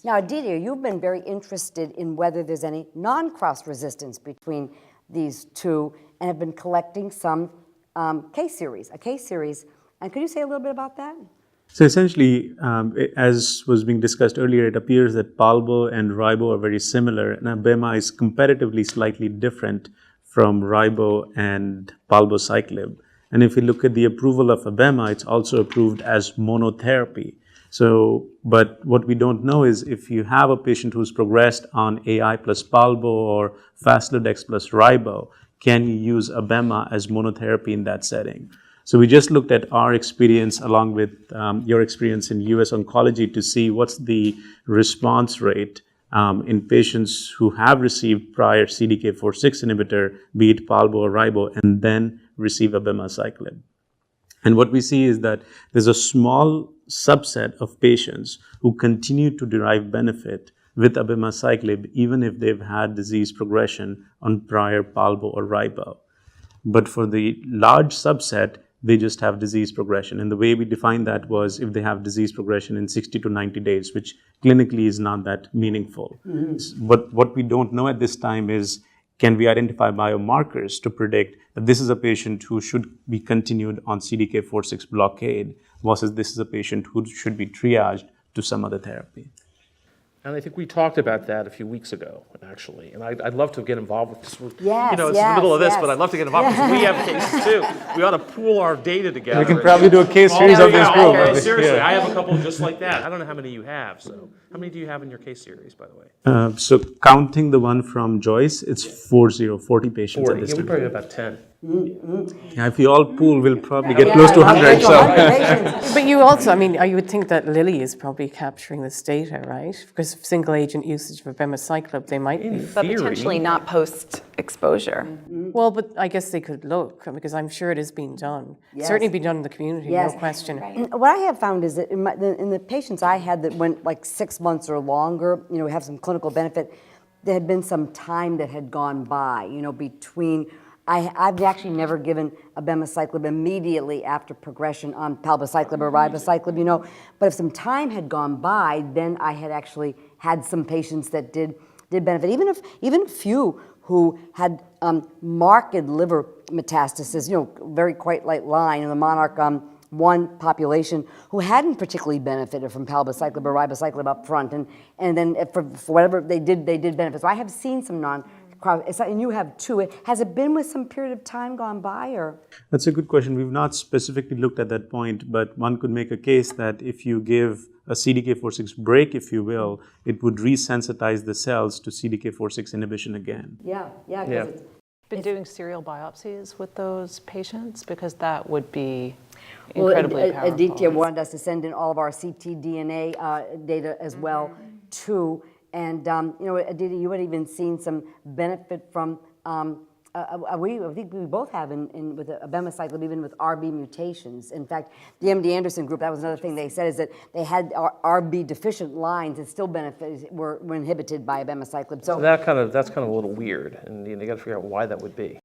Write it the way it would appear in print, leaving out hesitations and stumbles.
Now, Aditya, you've been very interested in whether there's any non-cross resistance between these two and have been collecting some case series. And could you say a little bit about that? So essentially, as was being discussed earlier, it appears that palbo and ribo are very similar, and abema is comparatively slightly different from ribo and palbociclib. And if you look at the approval of abema, it's also approved as monotherapy. So, but what we don't know is if you have a patient who's progressed on AI plus palbo or faslodex plus ribo, can you use abema as monotherapy in that setting? So we just looked at our experience along with your experience in US oncology to see what's the response rate in patients who have received prior CDK4/6 inhibitor, be it palbo or ribo, and then receive abemaciclib. And what we see is that there's a small subset of patients who continue to derive benefit with abemaciclib even if they've had disease progression on prior palbo or ribo. But for the large subset, they just have disease progression. And the way we defined that was if they have disease progression in 60 to 90 days, which clinically is not that meaningful. Mm-hmm. But what we don't know at this time is, can we identify biomarkers to predict that this is a patient who should be continued on CDK4/6 blockade versus this is a patient who should be triaged to some other therapy? And I think we talked about that a few weeks ago, actually. And I'd love to get involved with this. Yes, you know, it's in the middle of this, but I'd love to get involved because we have cases too. We ought to pool our data together. We can probably do a case series of this group. Okay, seriously, I have a couple just like that. I don't know how many you have. So, how many do you have in your case series, by the way? So counting the one from Joyce, it's 40 patients 40. at this Yeah, we time. probably have about 10. Yeah, if you all pool, we'll probably get close to 100. So. But you also, I mean, you would think that Lilly is probably capturing this data, right? Because single agent usage of abemaciclib, they might be. But potentially not post-exposure. Well, but I guess they could look, because I'm sure it is being done. Yes. Certainly being done in the community, Yes. no question. And what I have found is that in the patients I had that went like 6 months or longer, you know, have some clinical benefit, there had been some time that had gone by, you know, between. I've actually never given abemaciclib immediately after progression on palbociclib or ribociclib, you know. But if some time had gone by, then I had actually had some patients that did benefit. Even a few who had marked liver metastasis, you know, very quite light line in the Monarch 1 population who hadn't particularly benefited from palbociclib or ribociclib up front, and then for whatever they did benefit. So I have seen some and you have too. Has it been with some period of time gone by, or? That's a good question. We've not specifically looked at that point, but one could make a case that if you give a CDK4/6 break, if you will, it would resensitize the cells to CDK4/6 inhibition again. Yeah. Yeah. Been doing serial biopsies with those patients because that would be incredibly powerful. Aditya wanted us to send in all of our ctDNA data as well too. And you know, Aditya, you had even seen some benefit from. I think we both have with abemaciclib, even with RB mutations. In fact, the MD Anderson group, that was another thing they said, is that they had RB deficient lines that still were inhibited by abemaciclib. So that's kind of a little weird, and you got to figure out why that would be.